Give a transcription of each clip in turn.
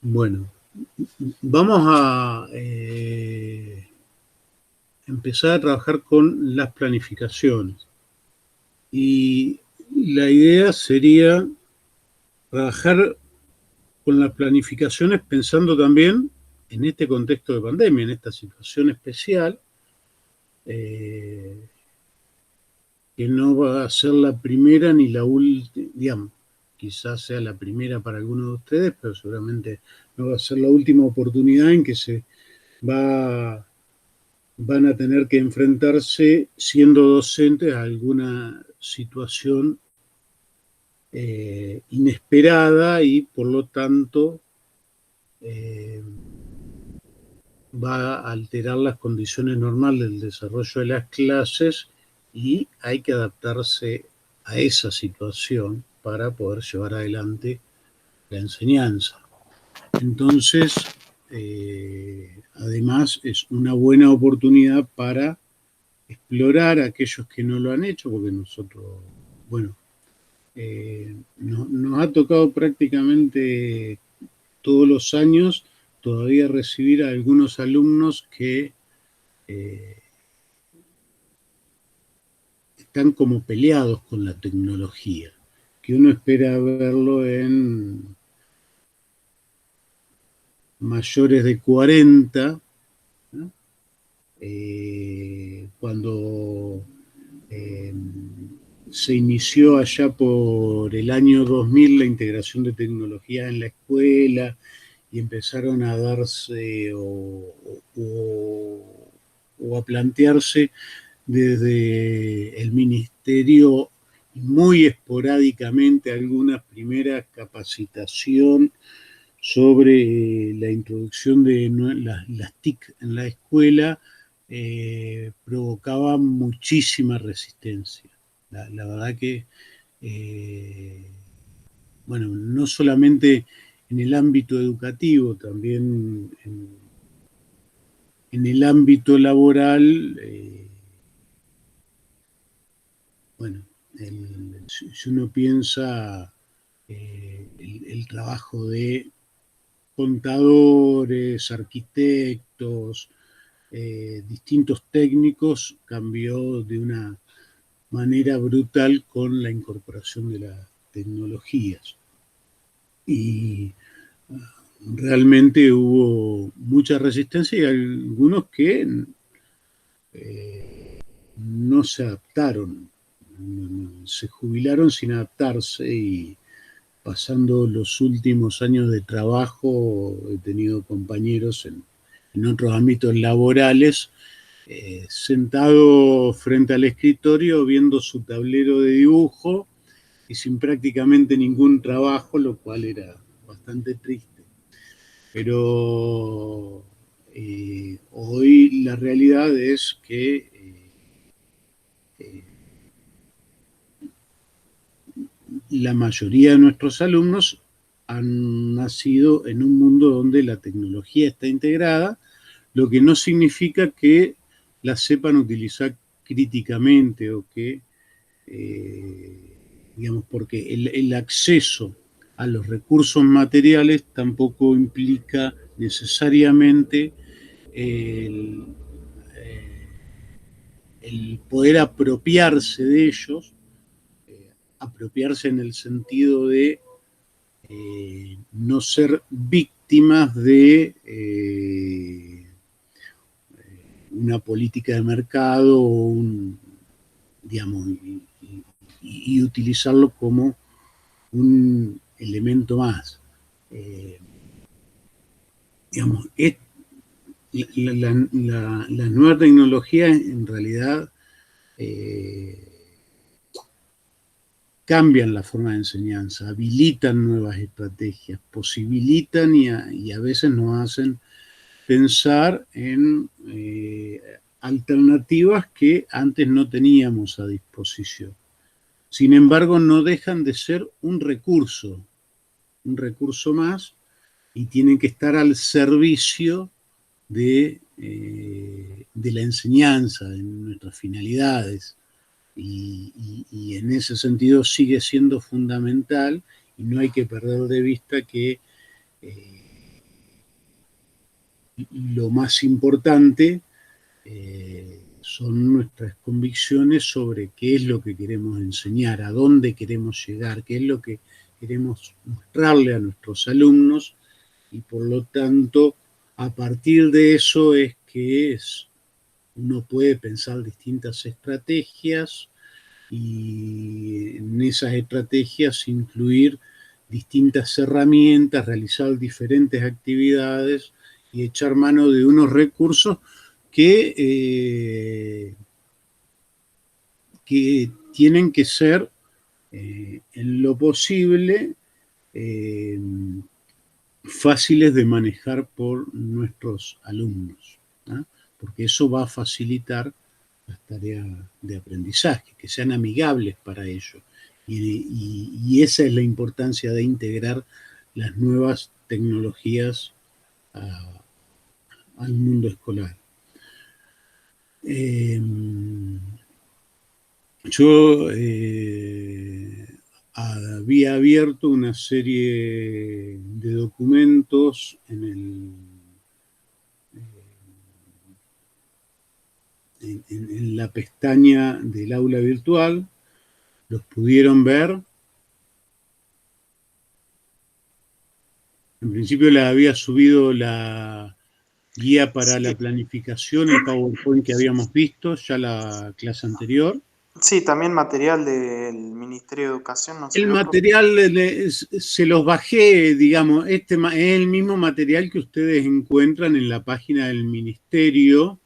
Bueno, vamos a empezar a trabajar con las planificaciones. Y la idea sería trabajar con las planificaciones pensando también en este contexto de pandemia, en esta situación especial, eh, que no va a ser la primera ni la última, digamos, quizás sea la primera para algunos de ustedes, pero seguramente no va a ser la última oportunidad en que va van a tener que enfrentarse siendo docentes a alguna situación inesperada y por lo tanto eh, va a alterar las condiciones normales del desarrollo de las clases y hay que adaptarse a esa situación para poder llevar adelante la enseñanza. Entonces, además es una buena oportunidad para explorar a aquellos que no lo han hecho, porque nosotros, bueno, nos ha tocado prácticamente todos los años todavía recibir a algunos alumnos que eh, están como peleados con la tecnología, que uno espera verlo en mayores de 40, ¿no? Cuando eh, se inició allá por el año 2000 la integración de tecnología en la escuela y empezaron a darse o a plantearse desde el ministerio muy esporádicamente algunas primeras capacitación sobre la introducción de las TIC en la escuela, provocaba muchísima resistencia. La verdad que, eh, bueno, no solamente en el ámbito educativo, también en el ámbito laboral, bueno, si uno piensa el trabajo de contadores, arquitectos, distintos técnicos cambió de una manera brutal con la incorporación de las tecnologías. Y realmente hubo mucha resistencia y algunos que no se adaptaron, se jubilaron sin adaptarse y pasando los últimos años de trabajo he tenido compañeros en otros ámbitos laborales sentado frente al escritorio viendo su tablero de dibujo y sin prácticamente ningún trabajo, lo cual era bastante triste. Pero hoy la realidad es que la mayoría de nuestros alumnos han nacido en un mundo donde la tecnología está integrada, lo que no significa que la sepan utilizar críticamente o que, digamos, porque el acceso a los recursos materiales tampoco implica necesariamente el, el poder apropiarse de ellos, apropiarse en el sentido de no ser víctimas de una política de mercado o digamos, y utilizarlo como un elemento más. Eh, digamos, la nueva tecnología en realidad eh, cambian la forma de enseñanza, habilitan nuevas estrategias, posibilitan y a veces nos hacen pensar en alternativas que antes no teníamos a disposición. Sin embargo, no dejan de ser un recurso más, y tienen que estar al servicio de la enseñanza, de nuestras finalidades. Y en ese sentido sigue siendo fundamental y no hay que perder de vista que lo más importante son nuestras convicciones sobre qué es lo que queremos enseñar, a dónde queremos llegar, qué es lo que queremos mostrarle a nuestros alumnos, y por lo tanto, a partir de eso es que uno puede pensar distintas estrategias y en esas estrategias incluir distintas herramientas, realizar diferentes actividades y echar mano de unos recursos que tienen que ser en lo posible eh, fáciles de manejar por nuestros alumnos, ¿no? Porque eso va a facilitar las tareas de aprendizaje, que sean amigables para ellos. Y esa es la importancia de integrar las nuevas tecnologías al mundo escolar. Yo había abierto una serie de documentos en la pestaña del aula virtual. ¿Los pudieron ver? En principio la había subido la guía para la Sí, planificación, el PowerPoint que habíamos visto ya la clase anterior. sí, también material del Ministerio de Educación, ¿no El subió, profe? material se los bajé, digamos, es el mismo material que ustedes encuentran en la página del ministerio.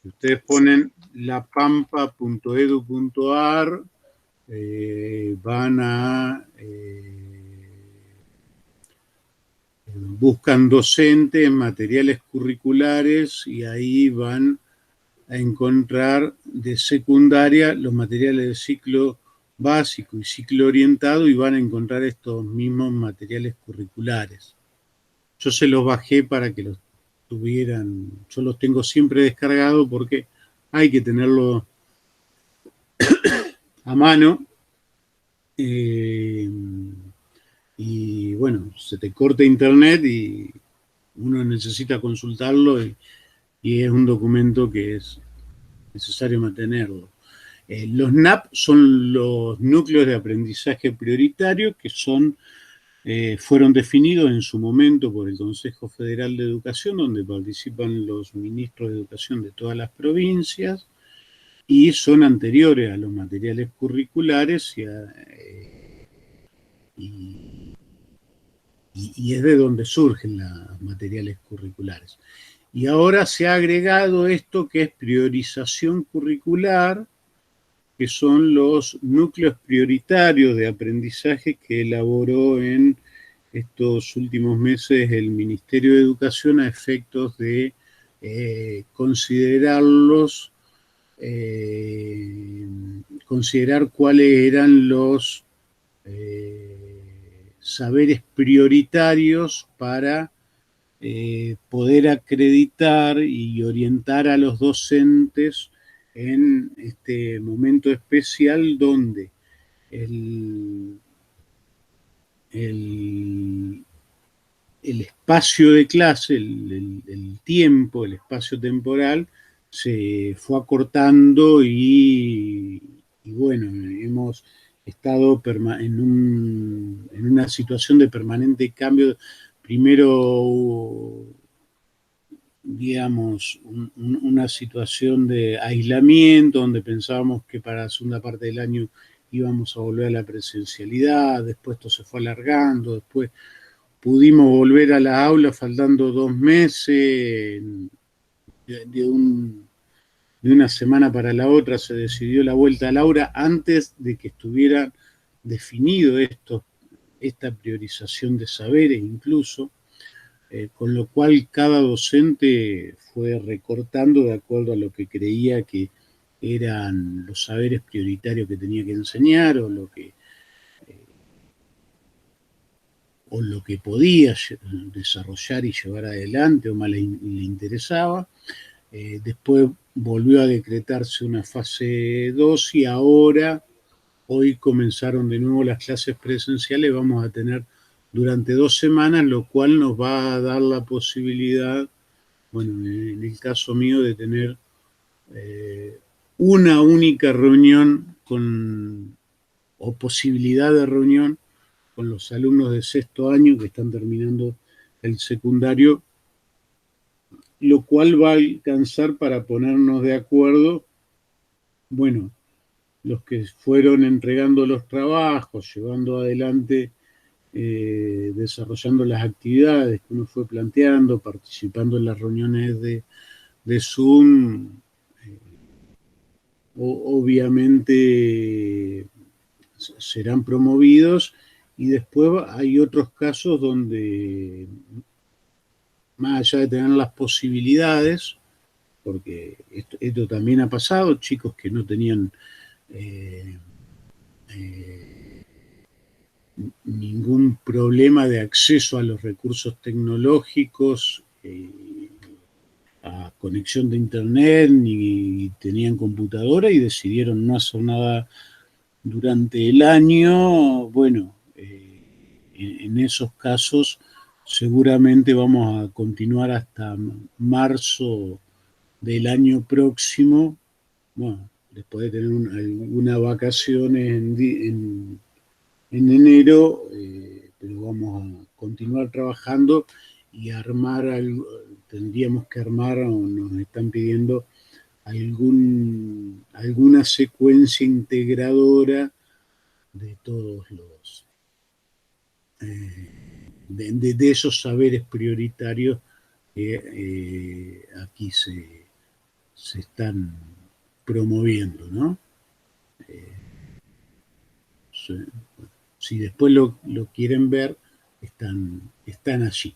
Ustedes Sí. ponen lapampa.edu.ar, van a buscan docentes, materiales curriculares, y ahí van a encontrar de secundaria los materiales de ciclo básico y ciclo orientado, y van a encontrar estos mismos materiales curriculares. Yo se los bajé para que los tuvieran, yo los tengo siempre descargados porque hay que tenerlo a mano. eh, y bueno, se te corta internet y uno necesita consultarlo, y es un documento que es necesario mantenerlo. Los NAP son los núcleos de aprendizaje prioritario que fueron definidos en su momento por el Consejo Federal de Educación, donde participan los ministros de educación de todas las provincias, y son anteriores a los materiales curriculares y, y es de donde surgen los materiales curriculares. Y ahora se ha agregado esto que es priorización curricular, que son los núcleos prioritarios de aprendizaje que elaboró en estos últimos meses el Ministerio de Educación a efectos de considerar cuáles eran los saberes prioritarios para poder acreditar y orientar a los docentes en este momento especial donde el, el, el espacio de clase, el tiempo, el espacio temporal, se fue acortando y bueno, hemos estado en una situación de permanente cambio. Primero, digamos, una situación de aislamiento, donde pensábamos que para la segunda parte del año íbamos a volver a la presencialidad, después esto se fue alargando, después pudimos volver a la aula faltando 2 meses, de una semana para la otra se decidió la vuelta al aula antes de que estuviera definido esta priorización de saberes incluso. Con lo cual cada docente fue recortando de acuerdo a lo que creía que eran los saberes prioritarios que tenía que enseñar, o lo que podía desarrollar y llevar adelante o más le interesaba. Después volvió a decretarse una fase 2 y ahora, hoy comenzaron de nuevo las clases presenciales. Vamos a tener durante 2 semanas, lo cual nos va a dar la posibilidad bueno, en el caso mío de tener una única reunión o posibilidad de reunión con los alumnos de sexto año que están terminando el secundario, lo cual va a alcanzar para ponernos de acuerdo, bueno, los que fueron entregando los trabajos, llevando adelante, desarrollando las actividades que uno fue planteando, participando en las reuniones de Zoom, obviamente serán promovidos, y después hay otros casos donde, más allá de tener las posibilidades, porque esto también ha pasado, chicos que no tenían eh, eh, ningún problema de acceso a los recursos tecnológicos, a conexión de internet, ni tenían computadora y decidieron no hacer nada durante el año. Bueno, en esos casos seguramente vamos a continuar hasta marzo del año próximo. Bueno, después de tener algunas vacaciones en enero, pero vamos a continuar trabajando y tendríamos que armar, o nos están pidiendo alguna secuencia integradora de todos de esos saberes prioritarios que aquí se están promoviendo, ¿no? Si después lo quieren ver, están allí.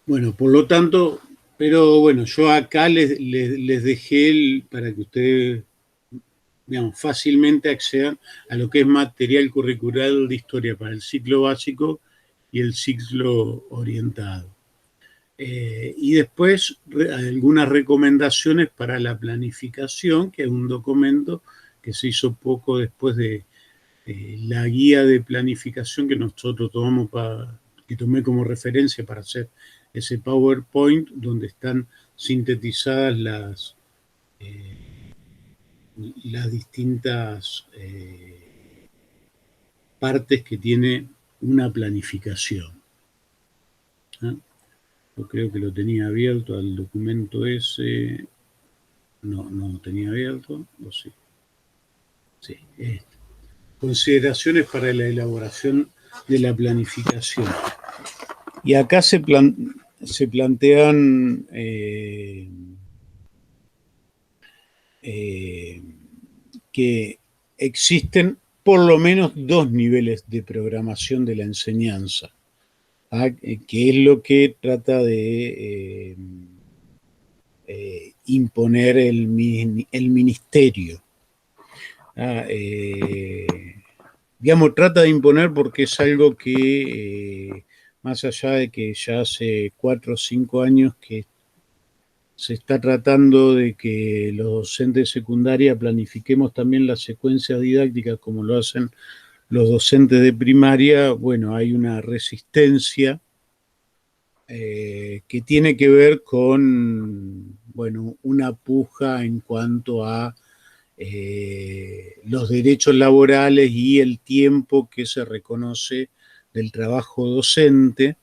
Bueno, por lo tanto, pero bueno, yo acá les dejé para que ustedes, digamos, fácilmente accedan a lo que es material curricular de historia para el ciclo básico y el ciclo orientado. Y después algunas recomendaciones para la planificación, que es un documento que se hizo poco después de la guía de planificación que nosotros que tomé como referencia para hacer ese PowerPoint, donde están sintetizadas las distintas partes que tiene una planificación. ¿Eh? Yo creo que lo tenía abierto al documento ese. No lo tenía abierto, ¿o sí? Sí. Consideraciones para la elaboración de la planificación. Y acá se plantean que existen por lo menos dos niveles de programación de la enseñanza, que es lo que trata de imponer el ministerio. Digamos, trata de imponer porque es algo que, más allá de que ya hace 4 o 5 años que se está tratando de que los docentes de secundaria planifiquemos también las secuencias didácticas como lo hacen los docentes de primaria, bueno, hay una resistencia que tiene que ver con, bueno, una puja en cuanto a los derechos laborales y el tiempo que se reconoce del trabajo docente,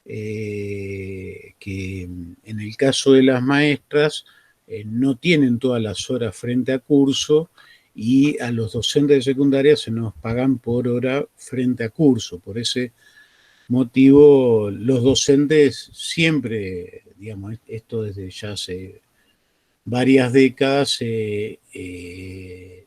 que en el caso de las maestras no tienen todas las horas frente a curso, y a los docentes de secundaria se nos pagan por hora frente a curso. Por ese motivo, los docentes siempre, digamos, esto desde ya hace varias décadas, les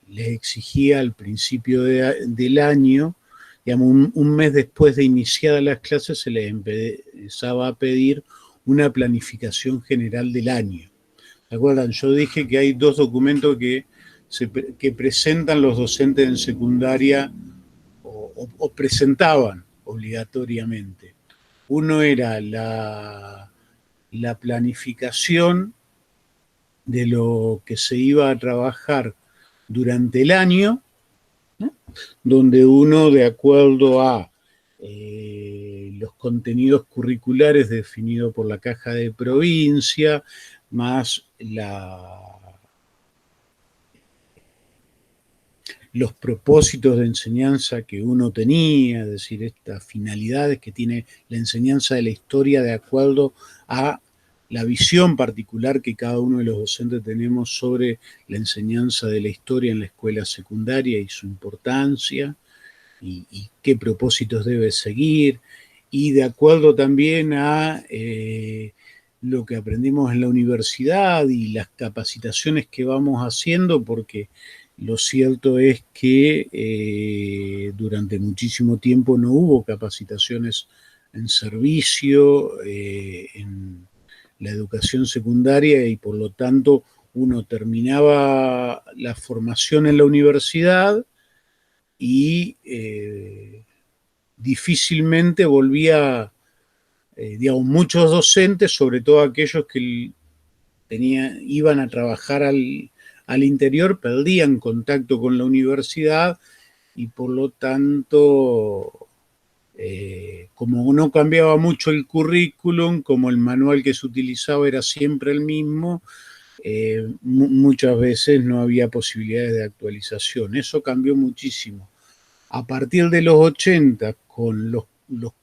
exigía al principio del año, digamos, un mes después de iniciadas las clases, se les empezaba a pedir una planificación general del año. ¿Se acuerdan? Yo dije que hay dos documentos que presentan los docentes en secundaria o presentaban obligatoriamente. Uno era la planificación de lo que se iba a trabajar durante el año, ¿no? donde uno, de acuerdo a los contenidos curriculares definidos por la caja de provincia, más los propósitos de enseñanza que uno tenía, es decir, estas finalidades que tiene la enseñanza de la historia de acuerdo a la visión particular que cada uno de los docentes tenemos sobre la enseñanza de la historia en la escuela secundaria y su importancia y qué propósitos debe seguir, y de acuerdo también a lo que aprendimos en la universidad y las capacitaciones que vamos haciendo, porque lo cierto es que durante muchísimo tiempo no hubo capacitaciones en servicio, en la educación secundaria, y por lo tanto uno terminaba la formación en la universidad y difícilmente volvía, digamos, muchos docentes, sobre todo aquellos que iban a trabajar al interior, perdían contacto con la universidad y por lo tanto, como no cambiaba mucho el currículum, como el manual que se utilizaba era siempre el mismo, muchas veces no había posibilidades de actualización. Eso cambió muchísimo. A partir de los 80, con los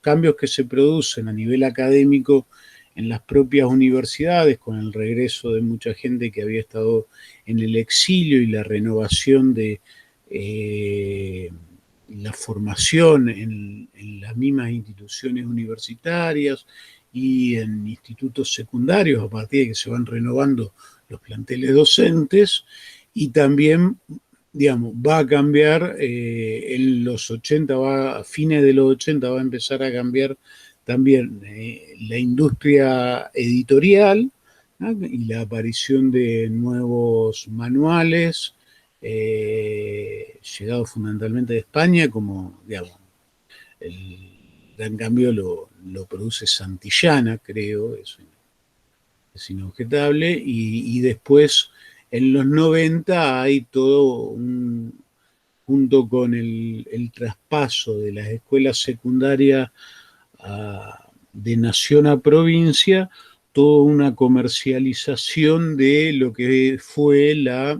cambios que se producen a nivel académico en las propias universidades, con el regreso de mucha gente que había estado en el exilio y la renovación de la formación en las mismas instituciones universitarias y en institutos secundarios, a partir de que se van renovando los planteles docentes, y también, digamos, va a cambiar en los 80, a fines de los 80 va a empezar a cambiar también la industria editorial, ¿no? Y la aparición de nuevos manuales, llegados fundamentalmente de España, como, digamos, el gran cambio lo produce Santillana, creo, es inobjetable, y después en los 90 hay todo junto con el traspaso de las escuelas secundarias de nación a provincia, toda una comercialización de lo que fue la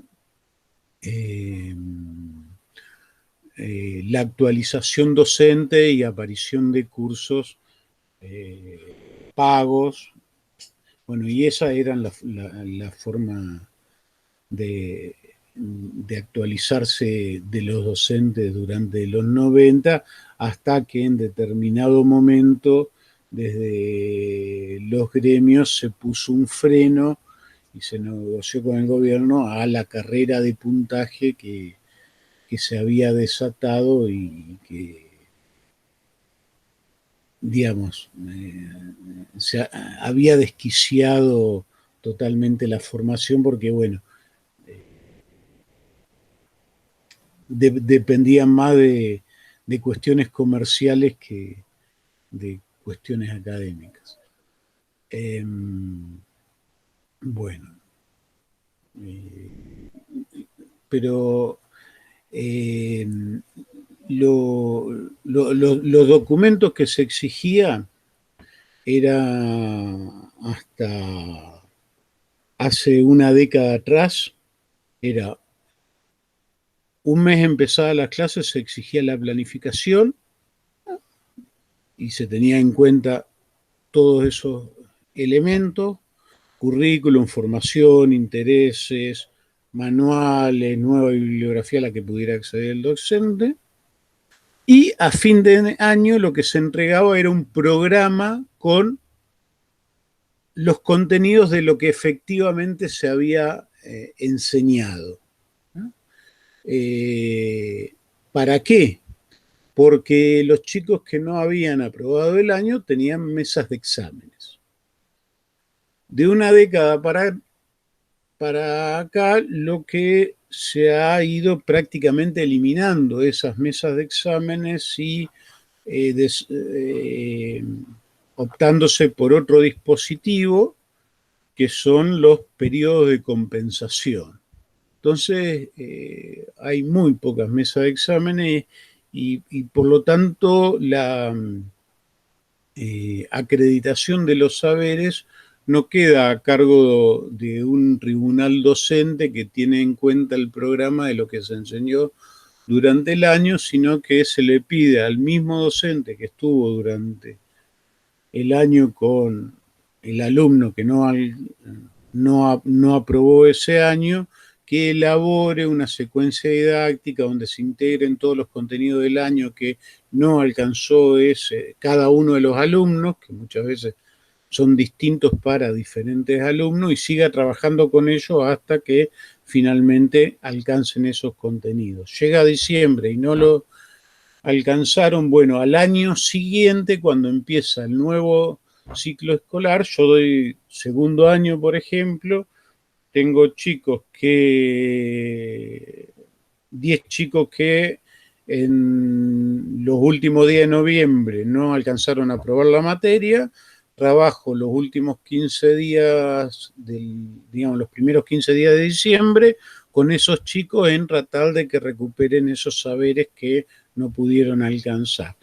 actualización docente y aparición de cursos pagos. Bueno, y esa era la forma de actualizarse de los docentes durante los 90, hasta que en determinado momento desde los gremios se puso un freno y se negoció con el gobierno a la carrera de puntaje que se había desatado y que, digamos, se había desquiciado totalmente la formación, porque, bueno, dependían más de cuestiones comerciales que de cuestiones académicas. Bueno, pero los documentos que se exigían era hasta hace una década atrás, era un mes empezada las clases, se exigía la planificación y se tenía en cuenta todos esos elementos: currículum, formación, intereses, manuales, nueva bibliografía a la que pudiera acceder el docente. Y a fin de año lo que se entregaba era un programa con los contenidos de lo que efectivamente se había enseñado. ¿No? ¿Para qué? Porque los chicos que no habían aprobado el año tenían mesas de exámenes. De una década para acá, lo que se ha ido prácticamente eliminando esas mesas de exámenes y optándose por otro dispositivo, que son los periodos de compensación. Entonces, hay muy pocas mesas de exámenes y por lo tanto la acreditación de los saberes no queda a cargo de un tribunal docente que tiene en cuenta el programa de lo que se enseñó durante el año, sino que se le pide al mismo docente que estuvo durante el año con el alumno que no aprobó ese año, que elabore una secuencia didáctica donde se integren todos los contenidos del año que no alcanzó cada uno de los alumnos, que muchas veces son distintos para diferentes alumnos, y siga trabajando con ellos hasta que finalmente alcancen esos contenidos. Llega diciembre y no lo alcanzaron, bueno, al año siguiente, cuando empieza el nuevo ciclo escolar, yo doy segundo año, por ejemplo, tengo 10 chicos que en los últimos días de noviembre no alcanzaron a aprobar la materia, trabajo los últimos 15 días, digamos, los primeros 15 días de diciembre, con esos chicos en tratar de que recuperen esos saberes que no pudieron alcanzar.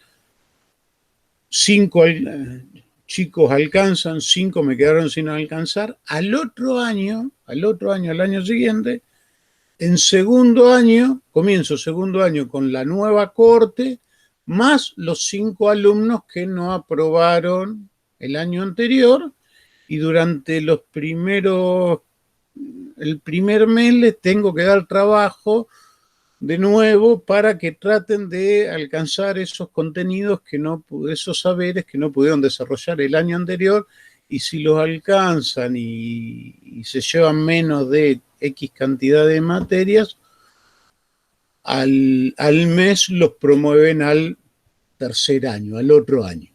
5 chicos alcanzan, 5 me quedaron sin alcanzar. Al año siguiente, en segundo año, comienzo segundo año con la nueva corte, más los 5 alumnos que no aprobaron el año anterior, y durante el primer mes les tengo que dar trabajo de nuevo para que traten de alcanzar esos contenidos esos saberes que no pudieron desarrollar el año anterior, y si los alcanzan y se llevan menos de X cantidad de materias, al mes los promueven al tercer año, al otro año.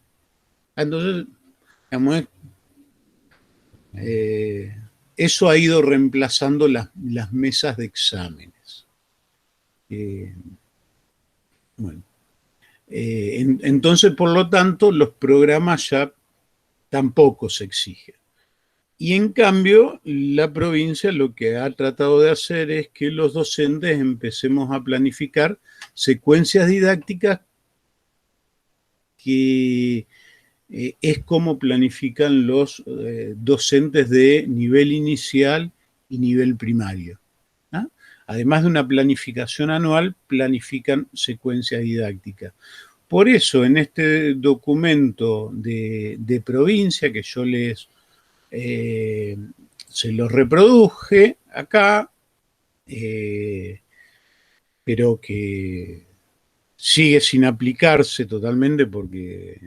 Entonces, digamos, eso ha ido reemplazando las mesas de exámenes. Bueno. Entonces, por lo tanto, los programas ya tampoco se exigen. Y en cambio, la provincia lo que ha tratado de hacer es que los docentes empecemos a planificar secuencias didácticas que es como planifican los docentes de nivel inicial y nivel primario. ¿No? Además de una planificación anual, planifican secuencias didácticas. Por eso, en este documento de provincia que yo se los reproduje acá, pero que sigue sin aplicarse totalmente porque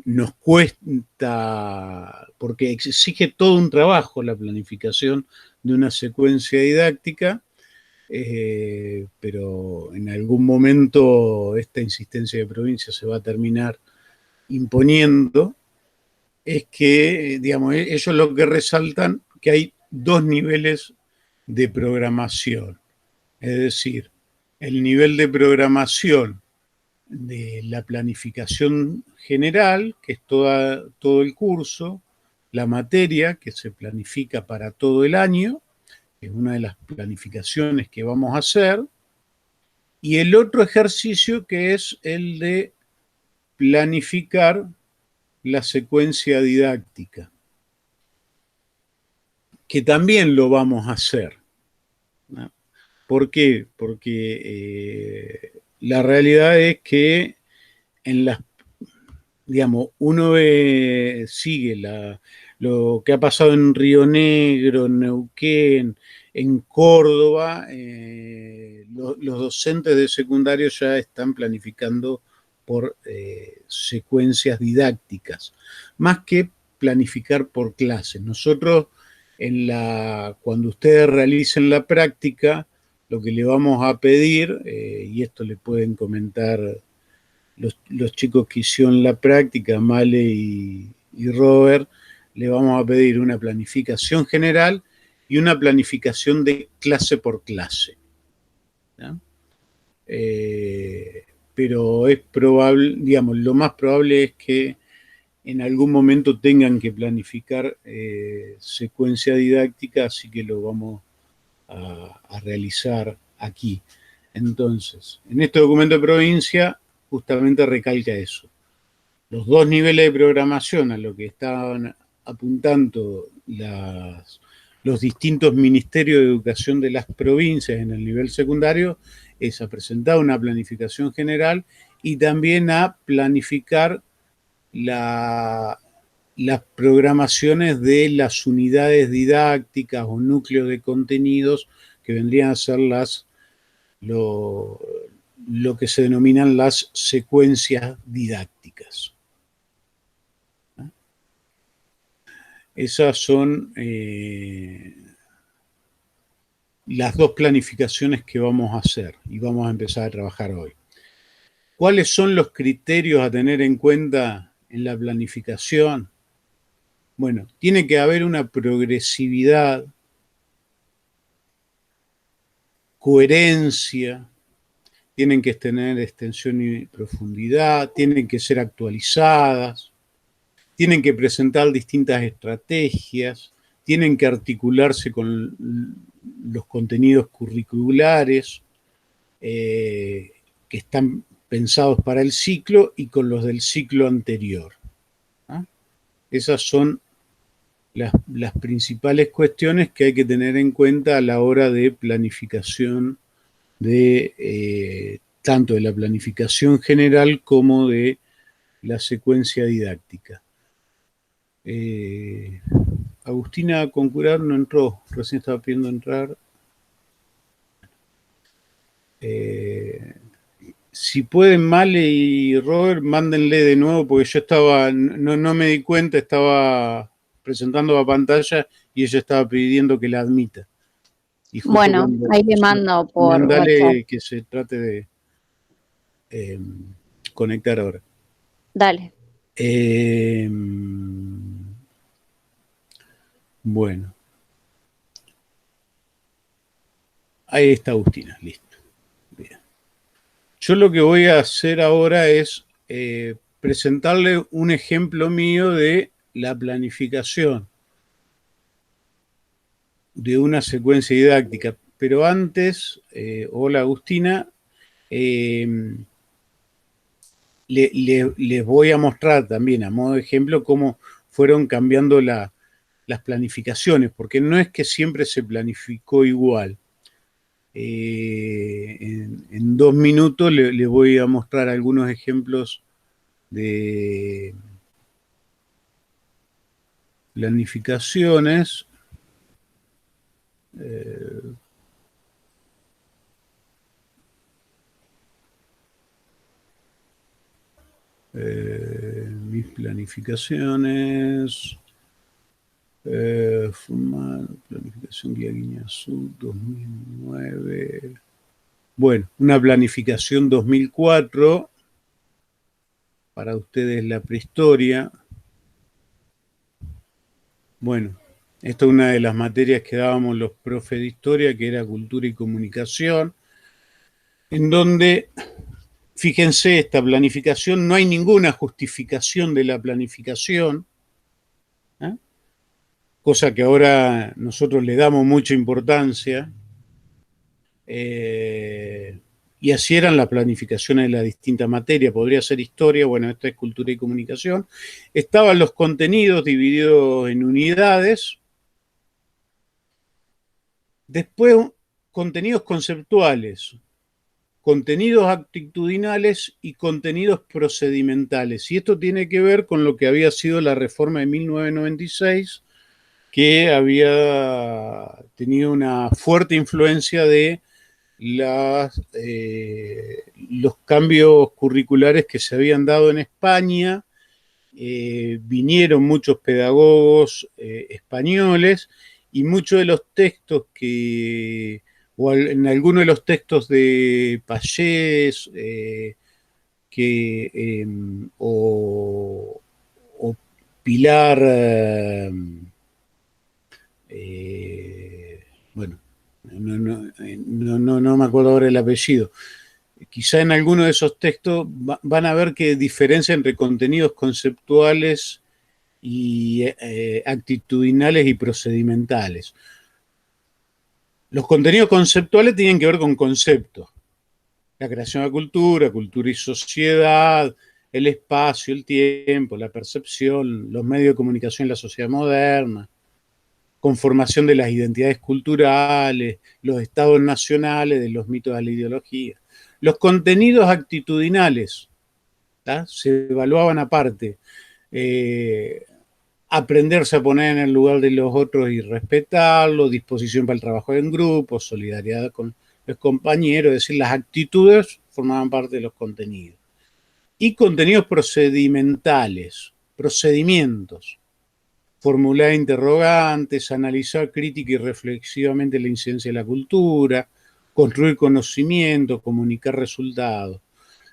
nos cuesta, porque exige todo un trabajo la planificación de una secuencia didáctica, pero en algún momento esta insistencia de provincia se va a terminar imponiendo. Es que, digamos, ellos lo que resaltan que hay 2 niveles de programación, es decir, el nivel de programación de la planificación general, que es todo el curso, la materia que se planifica para todo el año, que es una de las planificaciones que vamos a hacer, y el otro ejercicio que es el de planificar la secuencia didáctica, que también lo vamos a hacer, ¿no? ¿Por qué? Porque la realidad es que digamos, uno sigue lo que ha pasado en Río Negro, en Neuquén, en Córdoba. Los docentes de secundario ya están planificando por secuencias didácticas, más que planificar por clases. Nosotros, cuando ustedes realicen la práctica, lo que le vamos a pedir, y esto le pueden comentar los chicos que hicieron la práctica, Male y Robert, le vamos a pedir una planificación general y una planificación de clase por clase, ¿no? Pero es probable, digamos, lo más probable es que en algún momento tengan que planificar secuencia didáctica, así que lo vamos a realizar aquí. Entonces, en este documento de provincia justamente recalca eso. Los dos niveles de programación a lo que estaban apuntando los distintos ministerios de educación de las provincias en el nivel secundario es a presentar una planificación general y también a planificar las programaciones de las unidades didácticas o núcleos de contenidos que vendrían a ser lo que se denominan las secuencias didácticas. Esas son las dos planificaciones que vamos a hacer y vamos a empezar a trabajar hoy. ¿Cuáles son los criterios a tener en cuenta en la planificación? Bueno, tiene que haber una progresividad, coherencia, tienen que tener extensión y profundidad, tienen que ser actualizadas, tienen que presentar distintas estrategias, tienen que articularse con los contenidos curriculares que están pensados para el ciclo y con los del ciclo anterior. Esas son las principales cuestiones que hay que tener en cuenta a la hora de planificación tanto de la planificación general como de la secuencia didáctica. Agustina Concurar no entró, recién estaba pidiendo entrar. Si pueden, Male y Robert, mándenle de nuevo, porque yo no me di cuenta, estaba presentando la pantalla y ella estaba pidiendo que la admita. Y bueno, ahí le mando por mandale WhatsApp. Que se trate de conectar ahora. Dale. Bueno. Ahí está Agustina, listo. Bien. Yo lo que voy a hacer ahora es presentarle un ejemplo mío de la planificación de una secuencia didáctica. Pero antes, hola Agustina, les voy a mostrar también a modo de ejemplo cómo fueron cambiando las planificaciones, porque no es que siempre se planificó igual. En 2 minutos les voy a mostrar algunos ejemplos de planificaciones. Mis planificaciones. Planificación Guía Guiñazú 2009. Bueno, una planificación 2004. Para ustedes la prehistoria. Bueno, esta es una de las materias que dábamos los profes de historia, que era cultura y comunicación, en donde, fíjense, esta planificación, no hay ninguna justificación de la planificación, cosa que ahora nosotros le damos mucha importancia, y así eran las planificaciones de las distintas materias. Podría ser historia, bueno, esta es cultura y comunicación. Estaban los contenidos divididos en unidades. Después, contenidos conceptuales, contenidos actitudinales y contenidos procedimentales. Y esto tiene que ver con lo que había sido la reforma de 1996, que había tenido una fuerte influencia de los cambios curriculares que se habían dado en España. Vinieron muchos pedagogos españoles y muchos de los textos o en algunos de los textos de Pallés o Pilar, bueno, no me acuerdo ahora el apellido. Quizá en alguno de esos textos van a ver que diferencia entre contenidos conceptuales y actitudinales y procedimentales. Los contenidos conceptuales tienen que ver con conceptos. La creación de la cultura, cultura y sociedad, el espacio, el tiempo, la percepción, los medios de comunicación en la sociedad moderna, conformación de las identidades culturales, los estados nacionales, de los mitos de la ideología. Los contenidos actitudinales, ¿tá? Se evaluaban aparte. Aprenderse a poner en el lugar de los otros y respetarlo, disposición para el trabajo en grupo, solidaridad con los compañeros, es decir, las actitudes formaban parte de los contenidos. Y contenidos procedimentales, procedimientos, formular interrogantes, analizar crítica y reflexivamente la incidencia de la cultura, construir conocimiento, comunicar resultados.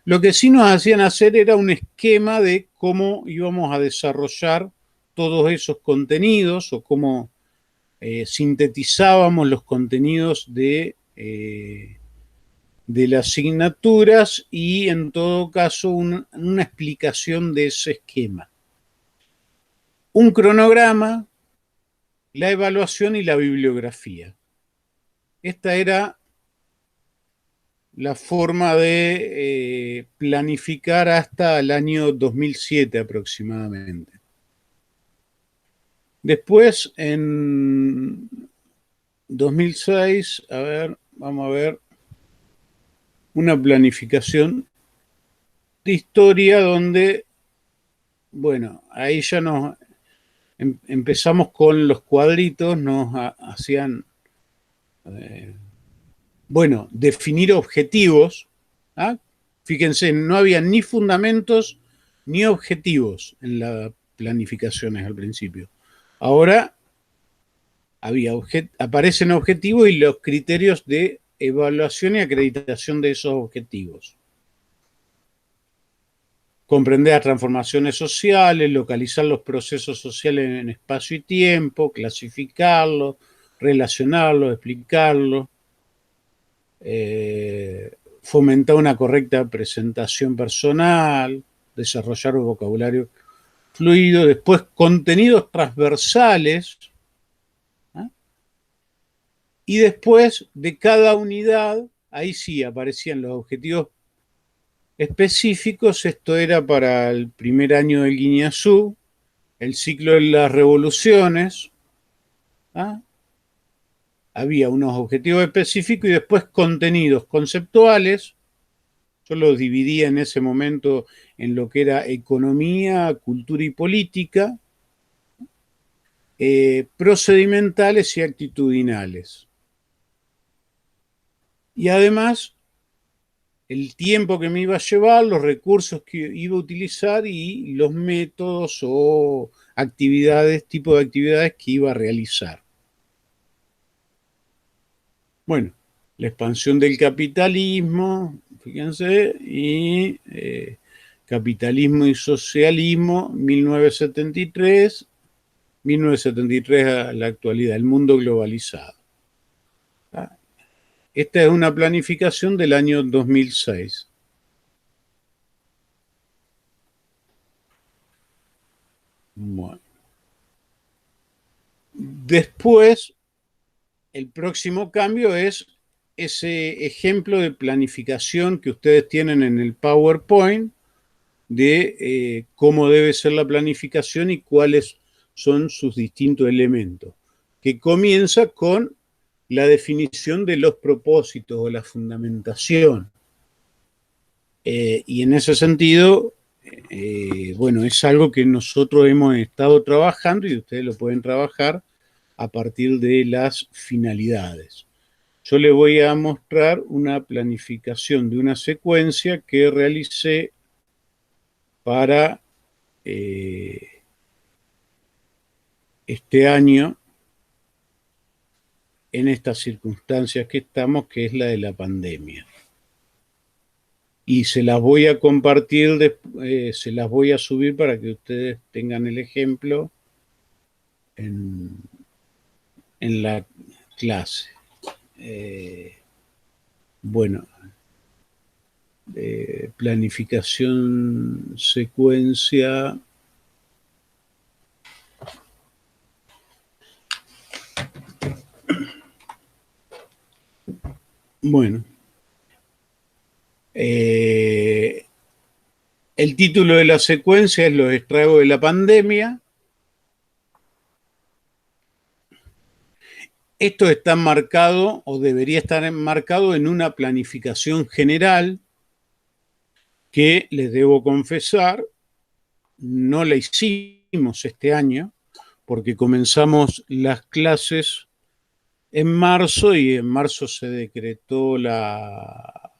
Lo que sí nos hacían hacer era un esquema de cómo íbamos a desarrollar todos esos contenidos o cómo sintetizábamos los contenidos de las asignaturas y en todo caso una explicación de ese esquema. Un cronograma, la evaluación y la bibliografía. Esta era la forma de planificar hasta el año 2007 aproximadamente. Después, en 2006, vamos a ver, una planificación de historia donde, bueno, ahí ya nos empezamos con los cuadritos, nos hacían, bueno, definir objetivos. ¿Ah? Fíjense, no había ni fundamentos ni objetivos en las planificaciones al principio. Ahora aparecen objetivos y los criterios de evaluación y acreditación de esos objetivos. Comprender las transformaciones sociales, localizar los procesos sociales en espacio y tiempo, clasificarlos, relacionarlos, explicarlos, fomentar una correcta presentación personal, desarrollar un vocabulario fluido, después contenidos transversales, ¿eh? Y después de cada unidad, ahí sí aparecían los objetivos específicos. Esto era para el primer año del Guiñazú, el ciclo de las revoluciones, ¿ah? Había unos objetivos específicos y después contenidos conceptuales. Yo los dividía en ese momento en lo que era economía, cultura y política, procedimentales y actitudinales. Y además, el tiempo que me iba a llevar, los recursos que iba a utilizar y los métodos o actividades, tipo de actividades que iba a realizar. Bueno, la expansión del capitalismo, fíjense, y capitalismo y socialismo, 1973 a la actualidad, el mundo globalizado. Esta es una planificación del año 2006. Bueno. Después, el próximo cambio es ese ejemplo de planificación que ustedes tienen en el PowerPoint de cómo debe ser la planificación y cuáles son sus distintos elementos, que comienza con la definición de los propósitos o la fundamentación. Y en ese sentido, bueno, es algo que nosotros hemos estado trabajando y ustedes lo pueden trabajar a partir de las finalidades. Yo les voy a mostrar una planificación de una secuencia que realicé para este año en estas circunstancias que estamos, que es la de la pandemia. Y se las voy a compartir, se las voy a subir para que ustedes tengan el ejemplo en la clase. Bueno, planificación, secuencia. Bueno, el título de la secuencia es Los estragos de la pandemia. Esto está marcado, o debería estar enmarcado, en una planificación general que, les debo confesar, no la hicimos este año, porque comenzamos las clases en marzo y en marzo se decretó la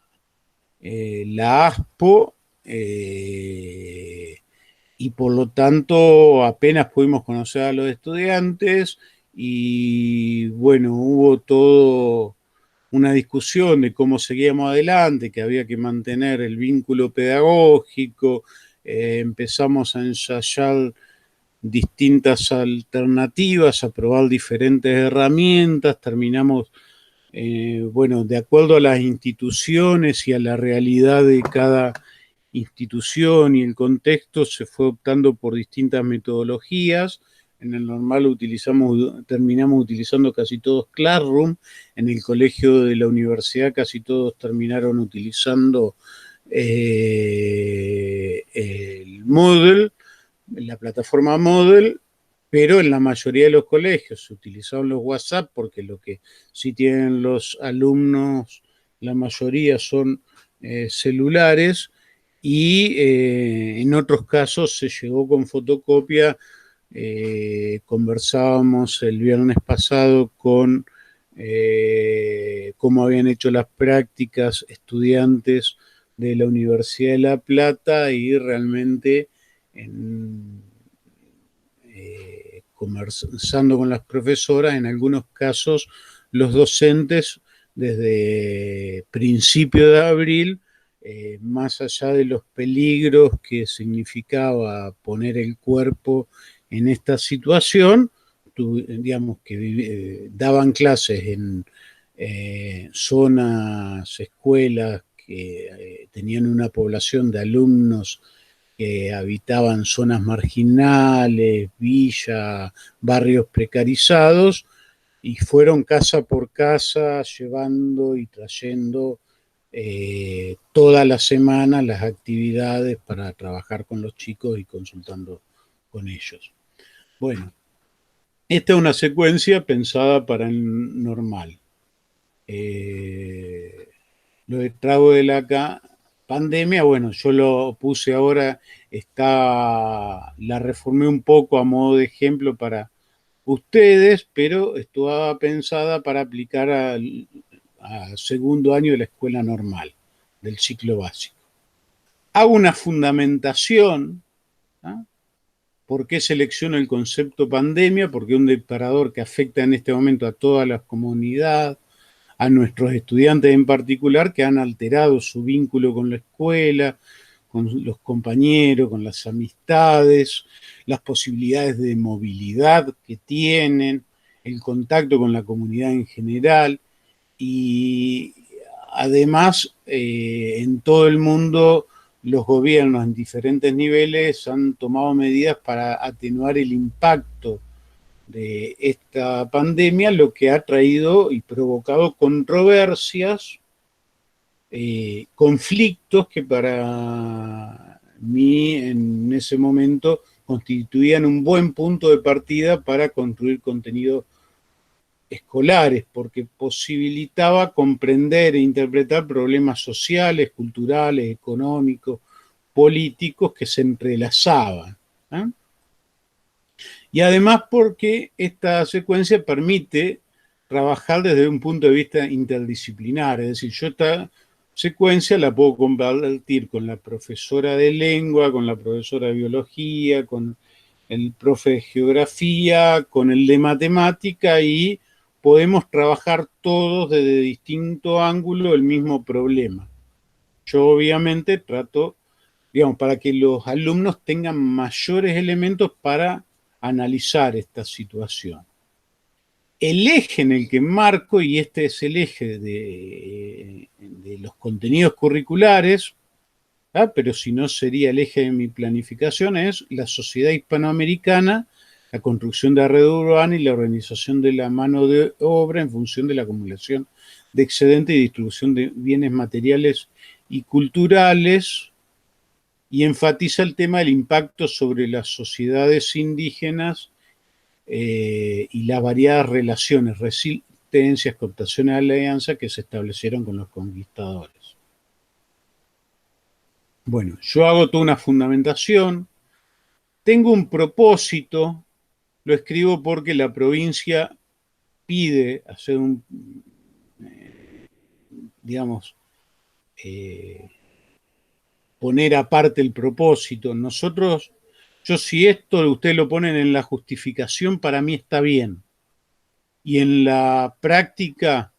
ASPO, y por lo tanto apenas pudimos conocer a los estudiantes y bueno, hubo todo una discusión de cómo seguíamos adelante, que había que mantener el vínculo pedagógico, empezamos a ensayar distintas alternativas, a probar diferentes herramientas, terminamos, bueno, de acuerdo a las instituciones y a la realidad de cada institución y el contexto, se fue optando por distintas metodologías. En el normal terminamos utilizando casi todos Classroom, en el colegio de la universidad casi todos terminaron utilizando el Moodle, la plataforma Moodle, pero en la mayoría de los colegios se utilizaron los WhatsApp, porque lo que sí tienen los alumnos, la mayoría son celulares, y en otros casos se llegó con fotocopia. Conversábamos el viernes pasado con cómo habían hecho las prácticas estudiantes de la Universidad de La Plata y realmente conversando con las profesoras, en algunos casos los docentes desde principio de abril, más allá de los peligros que significaba poner el cuerpo en esta situación, digamos que daban clases en zonas, escuelas que tenían una población de alumnos que habitaban zonas marginales, villas, barrios precarizados, y fueron casa por casa llevando y trayendo toda la semana las actividades para trabajar con los chicos y consultando con ellos. Bueno, esta es una secuencia pensada para el normal. Los estragos de la pandemia, bueno, yo lo puse ahora, la reformé un poco a modo de ejemplo para ustedes, pero estaba pensada para aplicar al segundo año de la escuela normal, del ciclo básico. Hago una fundamentación. ¿Ah? ¿Por qué selecciono el concepto pandemia? Porque es un disparador que afecta en este momento a toda la comunidad, a nuestros estudiantes en particular, que han alterado su vínculo con la escuela, con los compañeros, con las amistades, las posibilidades de movilidad que tienen, el contacto con la comunidad en general, y además en todo el mundo los gobiernos en diferentes niveles han tomado medidas para atenuar el impacto de esta pandemia, lo que ha traído y provocado controversias, conflictos que para mí en ese momento constituían un buen punto de partida para construir contenidos escolares, porque posibilitaba comprender e interpretar problemas sociales, culturales, económicos, políticos que se entrelazaban. ¿Eh? Y además porque esta secuencia permite trabajar desde un punto de vista interdisciplinar, es decir, yo esta secuencia la puedo compartir con la profesora de lengua, con la profesora de biología, con el profe de geografía, con el de matemática, y podemos trabajar todos desde distinto ángulo el mismo problema. Yo obviamente trato, digamos, para que los alumnos tengan mayores elementos para analizar esta situación. El eje en el que marco, y este es el eje de los contenidos curriculares, pero si no sería el eje de mi planificación, es la sociedad hispanoamericana la construcción de la red urbana y la organización de la mano de obra en función de la acumulación de excedente y distribución de bienes materiales y culturales, y enfatiza el tema del impacto sobre las sociedades indígenas y las variadas relaciones, resistencias, cooptaciones de alianza que se establecieron con los conquistadores. Bueno, yo hago toda una fundamentación, tengo un propósito, lo escribo porque la provincia pide hacer un, digamos, poner aparte el propósito. Nosotros, yo si esto ustedes lo ponen en la justificación, para mí está bien. Y en la práctica,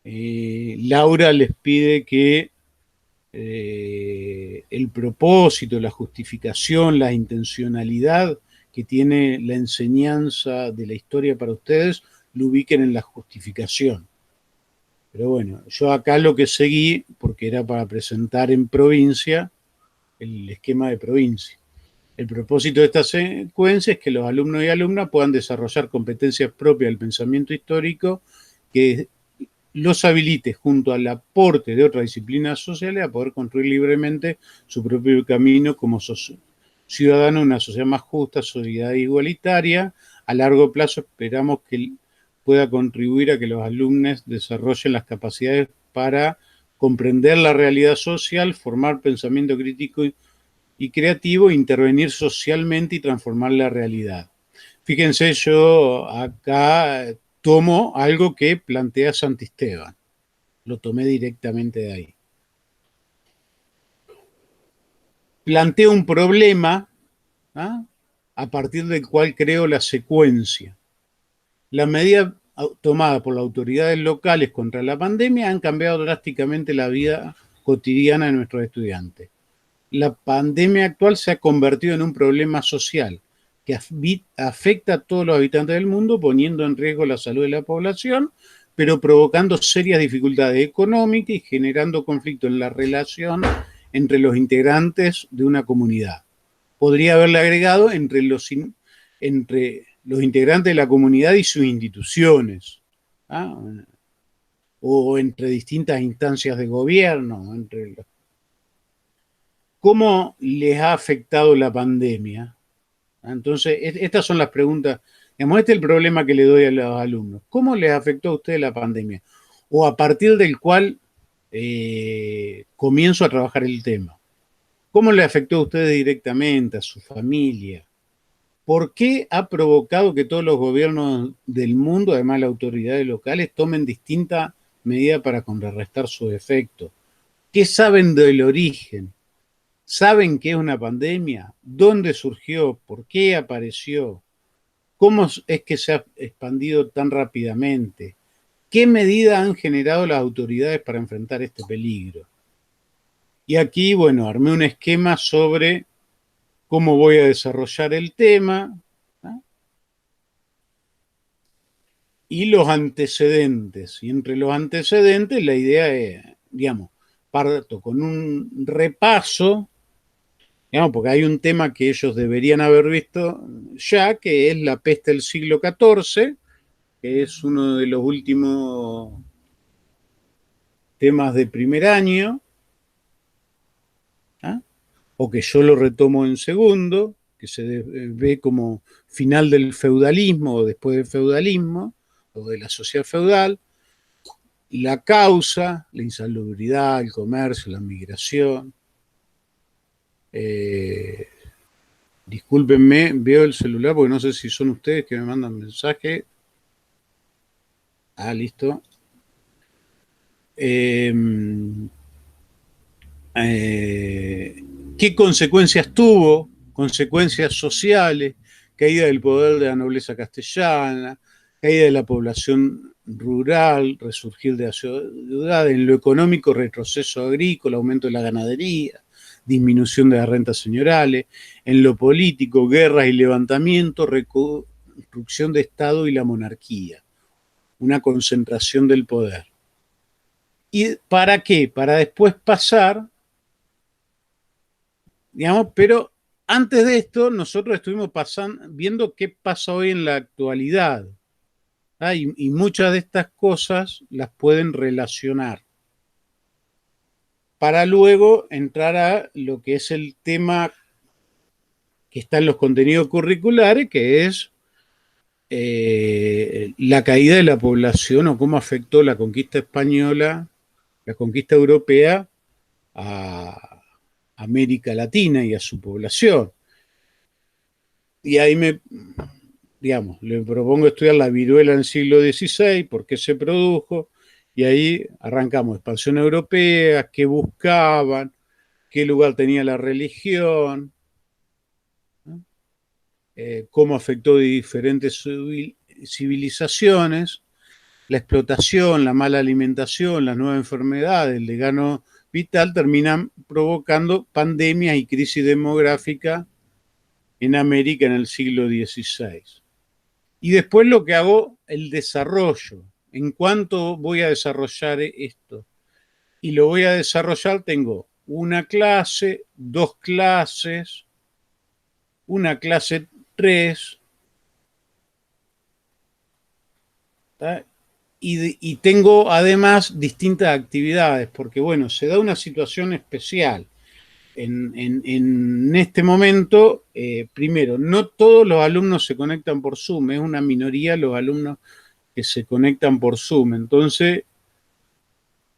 Laura les pide que el propósito, la justificación, la intencionalidad que tiene la enseñanza de la historia para ustedes, lo ubiquen en la justificación. Pero bueno, yo acá lo que seguí, porque era para presentar en provincia, el esquema de provincia. El propósito de esta secuencia es que los alumnos y alumnas puedan desarrollar competencias propias del pensamiento histórico que los habilite, junto al aporte de otras disciplinas sociales, a poder construir libremente su propio camino como ciudadano en una sociedad más justa, solidaria e igualitaria. A largo plazo esperamos que pueda contribuir a que los alumnos desarrollen las capacidades para comprender la realidad social, formar pensamiento crítico y creativo, intervenir socialmente y transformar la realidad. Fíjense, yo acá tomo algo que plantea Santisteban, lo tomé directamente de ahí. Planteo un problema, ¿ah?, a partir del cual creo la secuencia. Las medidas tomadas por las autoridades locales contra la pandemia han cambiado drásticamente la vida cotidiana de nuestros estudiantes. La pandemia actual se ha convertido en un problema social que afecta a todos los habitantes del mundo, poniendo en riesgo la salud de la población, pero provocando serias dificultades económicas y generando conflicto en la relación entre los integrantes de una comunidad. Podría haberle agregado entre los integrantes de la comunidad y sus instituciones, ¿ah?, o entre distintas instancias de gobierno, entre los... ¿Cómo les ha afectado la pandemia? Entonces, estas son las preguntas. Digamos, este es el problema que le doy a los alumnos. ¿Cómo les afectó a ustedes la pandemia? O a partir del cual comienzo a trabajar el tema. ¿Cómo le afectó a ustedes directamente, a su familia? ¿Por qué ha provocado que todos los gobiernos del mundo, además las autoridades locales, tomen distintas medidas para contrarrestar sus efectos? ¿Qué saben del origen? ¿Saben qué es una pandemia? ¿Dónde surgió? ¿Por qué apareció? ¿Cómo es que se ha expandido tan rápidamente? ¿Qué medidas han generado las autoridades para enfrentar este peligro? Y aquí, bueno, armé un esquema sobre cómo voy a desarrollar el tema, ¿no?, y los antecedentes. Y entre los antecedentes la idea es, digamos, parto con un repaso, digamos, porque hay un tema que ellos deberían haber visto ya, que es la peste del siglo XIV, que es uno de los últimos temas de primer año, ¿ah?, o que yo lo retomo en segundo, que se ve como final del feudalismo o después del feudalismo, o de la sociedad feudal, la causa, la insalubridad, el comercio, la migración. Discúlpenme, veo el celular porque no sé si son ustedes que me mandan mensaje. Ah, listo. ¿Qué consecuencias tuvo? Consecuencias sociales, caída del poder de la nobleza castellana, caída de la población rural, resurgir de la ciudad, en lo económico, retroceso agrícola, aumento de la ganadería, disminución de las rentas señoriales, en lo político, guerras y levantamientos, reconstrucción de Estado y la monarquía, una concentración del poder. ¿Y para qué? Para después pasar, digamos, pero antes de esto, nosotros estuvimos viendo qué pasa hoy en la actualidad. Y muchas de estas cosas las pueden relacionar para luego entrar a lo que es el tema que está en los contenidos curriculares, que es la caída de la población o cómo afectó la conquista española, la conquista europea a América Latina y a su población. Y ahí le propongo estudiar la viruela en el siglo XVI, por qué se produjo, y ahí arrancamos expansión europea, qué buscaban, qué lugar tenía la religión, ¿no? Cómo afectó diferentes civilizaciones, la explotación, la mala alimentación, las nuevas enfermedades, el desgano vital terminan provocando pandemias y crisis demográfica en América en el siglo XVI. Y después lo que hago, el desarrollo. ¿En cuánto voy a desarrollar esto? Y lo voy a desarrollar, tengo una clase, 2 clases, una clase 3, y tengo además distintas actividades, porque bueno, se da una situación especial. En este momento, primero, no todos los alumnos se conectan por Zoom, es una minoría los alumnos que se conectan por Zoom. Entonces,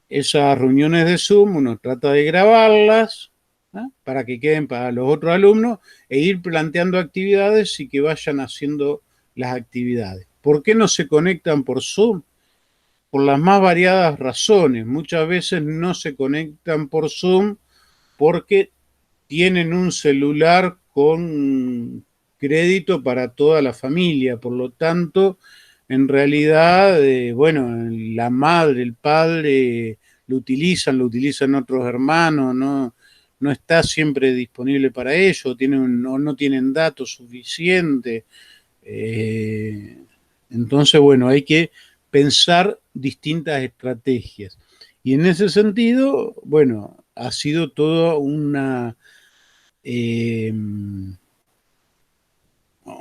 esas reuniones de Zoom uno trata de grabarlas, ¿no?, para que queden para los otros alumnos e ir planteando actividades y que vayan haciendo las actividades. ¿Por qué no se conectan por Zoom? Por las más variadas razones. Muchas veces no se conectan por Zoom porque tienen un celular con crédito para toda la familia, por lo tanto, en realidad, la madre, el padre lo utilizan otros hermanos, no está siempre disponible para ellos, no tienen datos suficientes. Entonces, bueno, hay que pensar distintas estrategias. Y en ese sentido, bueno, ha sido todo un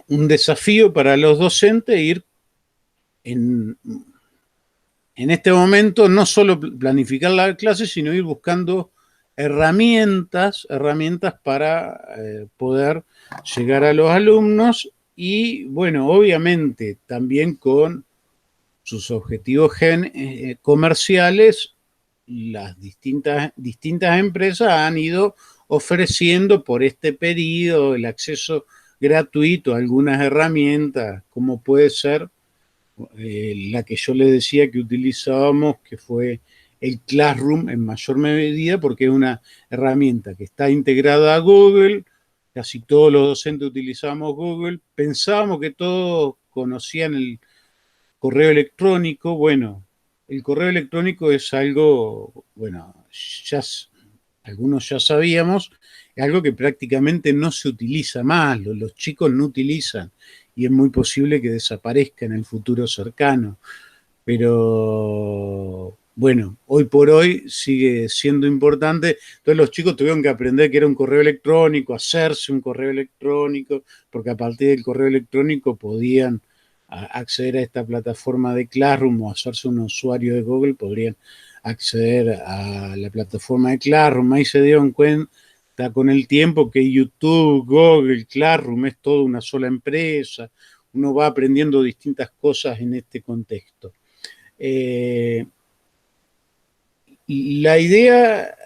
desafío para los docentes ir en este momento no solo planificar la clase, sino ir buscando herramientas para poder llegar a los alumnos y, bueno, obviamente también con sus objetivos comerciales, las distintas empresas han ido ofreciendo por este periodo el acceso gratuito a algunas herramientas, como puede ser la que yo les decía que utilizábamos, que fue el Classroom en mayor medida, porque es una herramienta que está integrada a Google, casi todos los docentes utilizamos Google, pensábamos que todos conocían el correo electrónico. Bueno, el correo electrónico es algo, bueno, algunos ya sabíamos, es algo que prácticamente no se utiliza más, los chicos no utilizan, y es muy posible que desaparezca en el futuro cercano. Pero bueno, hoy por hoy sigue siendo importante. Entonces los chicos tuvieron que aprender que era un correo electrónico, hacerse un correo electrónico, porque a partir del correo electrónico podían acceder a esta plataforma de Classroom o hacerse un usuario de Google, podrían acceder a la plataforma de Classroom. Ahí se dieron cuenta con el tiempo que YouTube, Google, Classroom es toda una sola empresa. Uno va aprendiendo distintas cosas en este contexto. La idea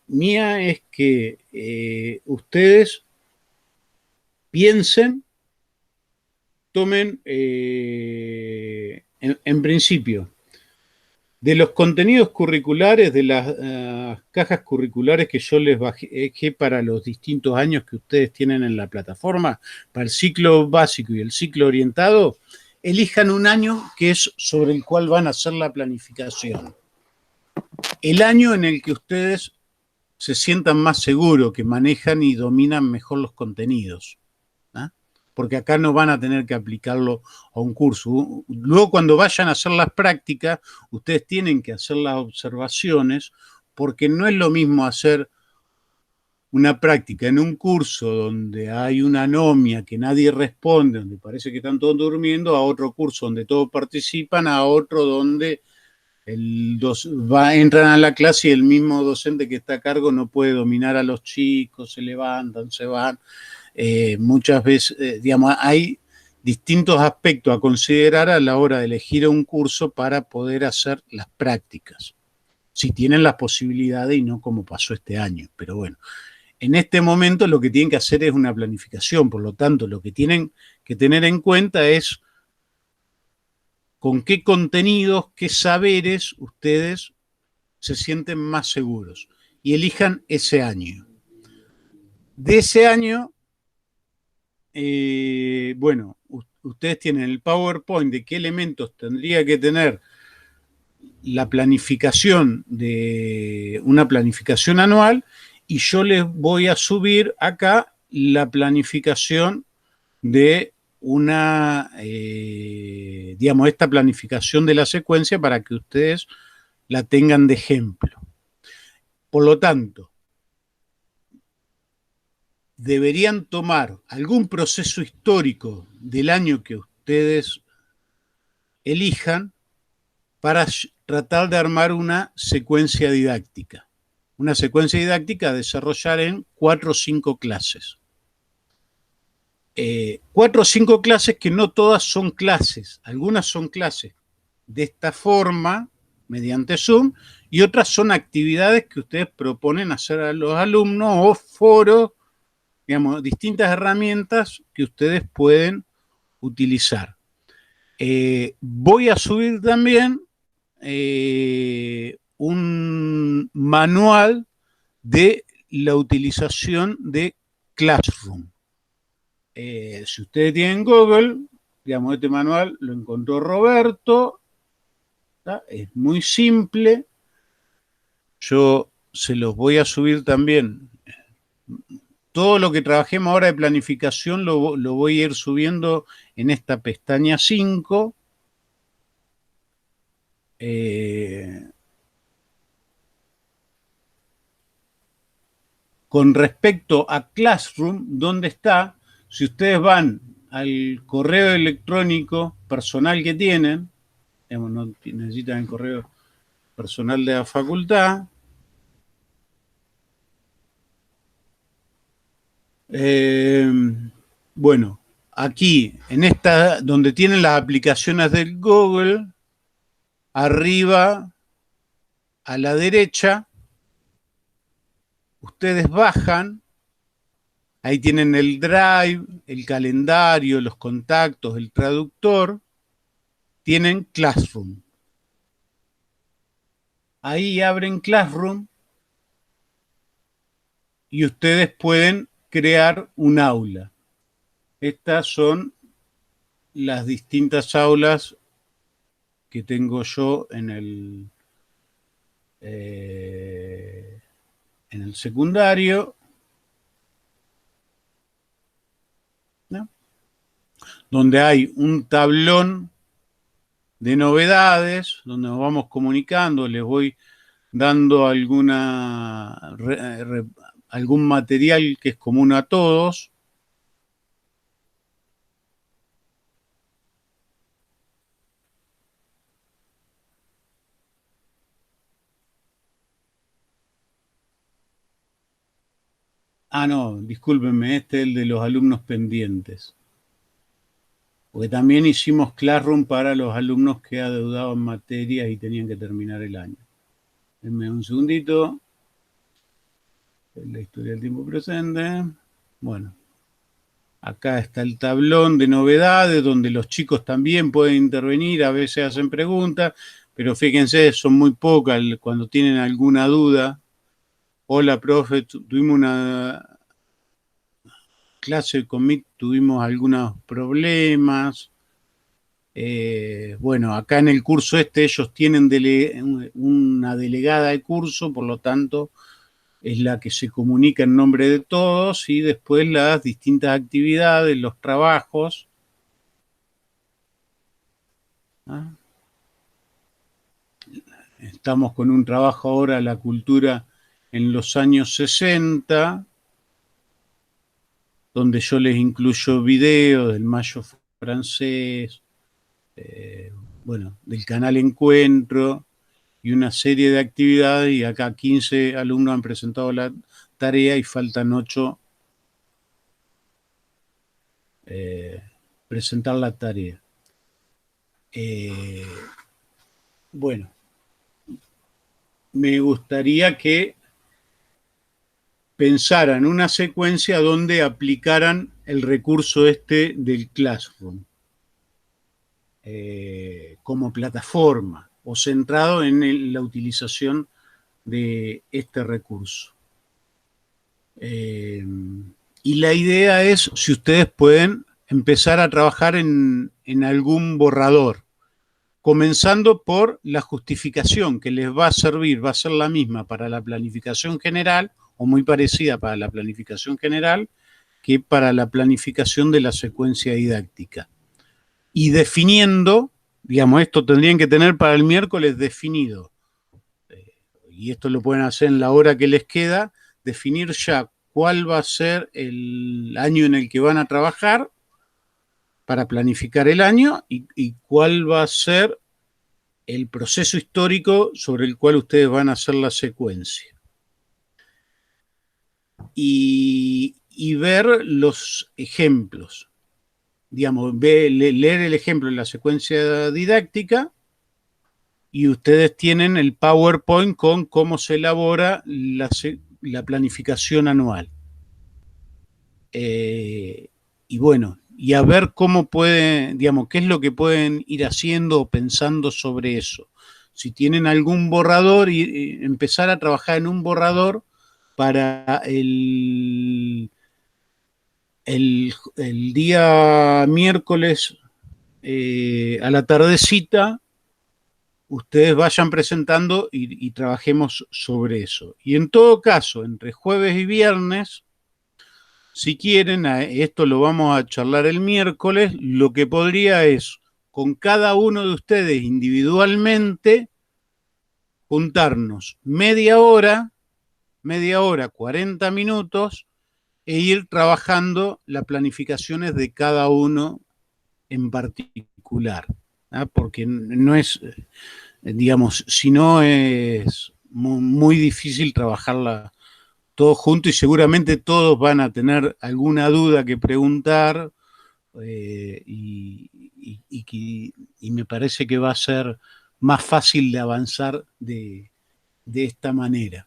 mía es que ustedes piensen, tomen en principio de los contenidos curriculares, de las cajas curriculares que yo les bajé para los distintos años que ustedes tienen en la plataforma, para el ciclo básico y el ciclo orientado, elijan un año que es sobre el cual van a hacer la planificación. El año en el que ustedes se sientan más seguros, que manejan y dominan mejor los contenidos, ¿eh? Porque acá no van a tener que aplicarlo a un curso. Luego, cuando vayan a hacer las prácticas, ustedes tienen que hacer las observaciones, porque no es lo mismo hacer una práctica en un curso donde hay una anomia que nadie responde, donde parece que están todos durmiendo, a otro curso donde todos participan, a otro donde entran a la clase y el mismo docente que está a cargo no puede dominar a los chicos, se levantan, se van. Muchas veces, digamos, hay distintos aspectos a considerar a la hora de elegir un curso para poder hacer las prácticas, si tienen las posibilidades y no como pasó este año. Pero bueno, en este momento lo que tienen que hacer es una planificación, por lo tanto, lo que tienen que tener en cuenta es con qué contenidos, qué saberes ustedes se sienten más seguros y elijan ese año. De ese año, bueno, ustedes tienen el PowerPoint de qué elementos tendría que tener la planificación de una planificación anual, y yo les voy a subir acá la planificación de una, digamos, esta planificación de la secuencia para que ustedes la tengan de ejemplo. Por lo tanto, deberían tomar algún proceso histórico del año que ustedes elijan para tratar de armar una secuencia didáctica. Una secuencia didáctica a desarrollar en 4 o 5 clases. 4 o 5 clases que no todas son clases. Algunas son clases de esta forma, mediante Zoom, y otras son actividades que ustedes proponen hacer a los alumnos o foros, digamos, distintas herramientas que ustedes pueden utilizar. Voy a subir también un manual de la utilización de Classroom. Si ustedes tienen Google, digamos, este manual lo encontró Roberto, ¿tá? Es muy simple. Yo se los voy a subir también. Todo lo que trabajemos ahora de planificación lo voy a ir subiendo en esta pestaña 5. Con respecto a Classroom, ¿dónde está? Si ustedes van al correo electrónico personal que tienen, digamos, no necesitan el correo personal de la facultad, bueno, aquí, en esta, donde tienen las aplicaciones del Google, arriba, a la derecha, ustedes bajan, ahí tienen el Drive, el calendario, los contactos, el traductor, tienen Classroom. Ahí abren Classroom y ustedes pueden crear un aula. Estas son las distintas aulas que tengo yo en el secundario, ¿no? Donde hay un tablón de novedades, donde nos vamos comunicando, les voy dando algún material que es común a todos. Ah, no, discúlpenme, este es el de los alumnos pendientes. Porque también hicimos Classroom para los alumnos que adeudaban materias y tenían que terminar el año. Denme un segundito. La historia del tiempo presente. Bueno, acá está el tablón de novedades donde los chicos también pueden intervenir, a veces hacen preguntas, pero fíjense, son muy pocas cuando tienen alguna duda. Hola, profe, tuvimos una clase con Meet, tuvimos algunos problemas. Bueno, acá en el curso ellos tienen una delegada de curso, por lo tanto es la que se comunica en nombre de todos, y después las distintas actividades, los trabajos. ¿Ah? Estamos con un trabajo ahora, la cultura en los años 60. donde yo les incluyo videos del Mayo francés, bueno, del canal Encuentro y una serie de actividades, y acá 15 alumnos han presentado la tarea y faltan 8 presentar la tarea. Bueno, me gustaría que pensaran una secuencia donde aplicaran el recurso este del Classroom como plataforma o centrado en la utilización de este recurso. Y la idea es, si ustedes pueden, empezar a trabajar en algún borrador, comenzando por la justificación que les va a servir, va a ser la misma para la planificación general, o muy parecida para la planificación general, que para la planificación de la secuencia didáctica. Y definiendo, digamos, esto tendrían que tener para el miércoles definido, y esto lo pueden hacer en la hora que les queda, definir ya cuál va a ser el año en el que van a trabajar para planificar el año y cuál va a ser el proceso histórico sobre el cual ustedes van a hacer la secuencia. Y ver los ejemplos. Digamos, leer el ejemplo en la secuencia didáctica, y ustedes tienen el PowerPoint con cómo se elabora la planificación anual. Y bueno, y a ver cómo pueden, digamos, qué es lo que pueden ir haciendo o pensando sobre eso. Si tienen algún borrador, y empezar a trabajar en un borrador para el día miércoles a la tardecita, ustedes vayan presentando y trabajemos sobre eso. Y en todo caso, entre jueves y viernes, si quieren, esto lo vamos a charlar el miércoles, lo que podría es, con cada uno de ustedes individualmente, juntarnos media hora, 40 minutos, e ir trabajando las planificaciones de cada uno en particular, ¿ah? Porque no es, digamos, si no es muy difícil trabajarla todos juntos, y seguramente todos van a tener alguna duda que preguntar, y me parece que va a ser más fácil de avanzar de esta manera.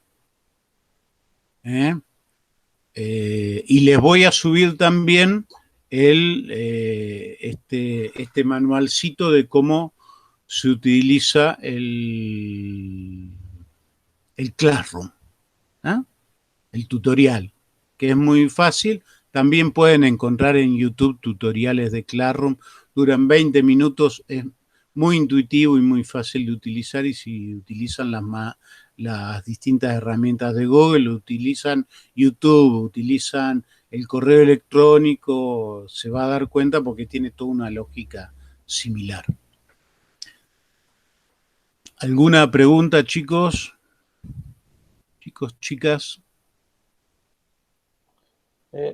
Y les voy a subir también este manualcito de cómo se utiliza el Classroom, ¿ah? El tutorial, que es muy fácil. También pueden encontrar en YouTube tutoriales de Classroom, duran 20 minutos, es muy intuitivo y muy fácil de utilizar, y si utilizan las distintas herramientas de Google, utilizan YouTube, utilizan el correo electrónico, se va a dar cuenta porque tiene toda una lógica similar. ¿Alguna pregunta, chicos? Chicos, chicas.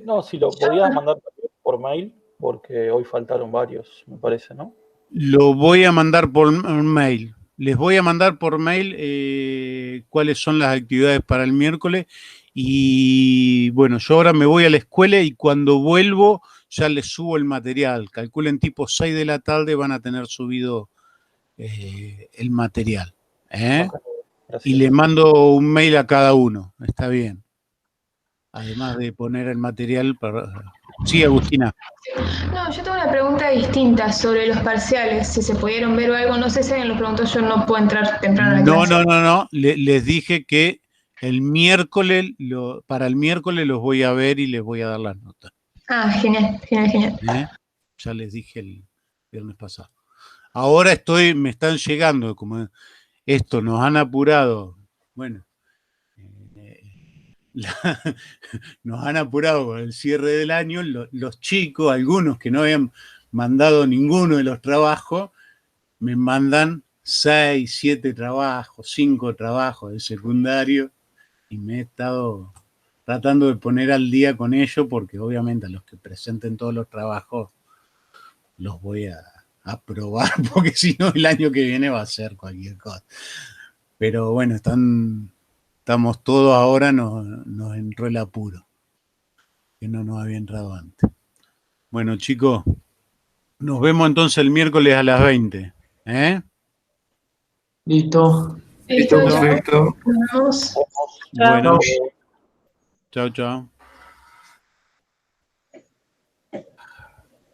No, si lo podías mandar por mail, porque hoy faltaron varios, me parece, ¿no? Lo voy a mandar por mail. Les voy a mandar por mail cuáles son las actividades para el miércoles. Y bueno, yo ahora me voy a la escuela y cuando vuelvo ya les subo el material. Calculen tipo 6 de la tarde van a tener subido el material. Y le mando un mail a cada uno. Está bien. Además de poner el material para... Sí, Agustina. No, yo tengo una pregunta distinta sobre los parciales, si se pudieron ver o algo, no sé si alguien lo preguntó, yo no puedo entrar temprano a la clase. No, les dije que el miércoles, para el miércoles los voy a ver y les voy a dar las notas. Ah, genial. Ya les dije el viernes pasado. Ahora me están llegando, como esto, nos han apurado, bueno, nos han apurado con el cierre del año, los chicos, algunos que no habían mandado ninguno de los trabajos, me mandan 6, 7 trabajos, 5 trabajos de secundario, y me he estado tratando de poner al día con ello, porque obviamente a los que presenten todos los trabajos los voy a aprobar, porque si no el año que viene va a ser cualquier cosa. Pero bueno, estamos todos ahora, nos entró el apuro, que no nos había entrado antes. Bueno, chicos, nos vemos entonces el miércoles a las 20. Listo. Listo, chao. Perfecto. Nos vemos. Bueno, chao, chao.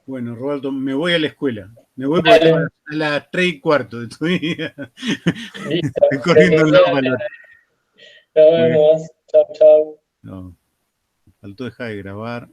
Bueno, Roberto, me voy a la escuela. Me voy porque a las 3:15. Estoy corriendo el balón. Nos vemos. Chao, chao. No, faltó dejar de grabar.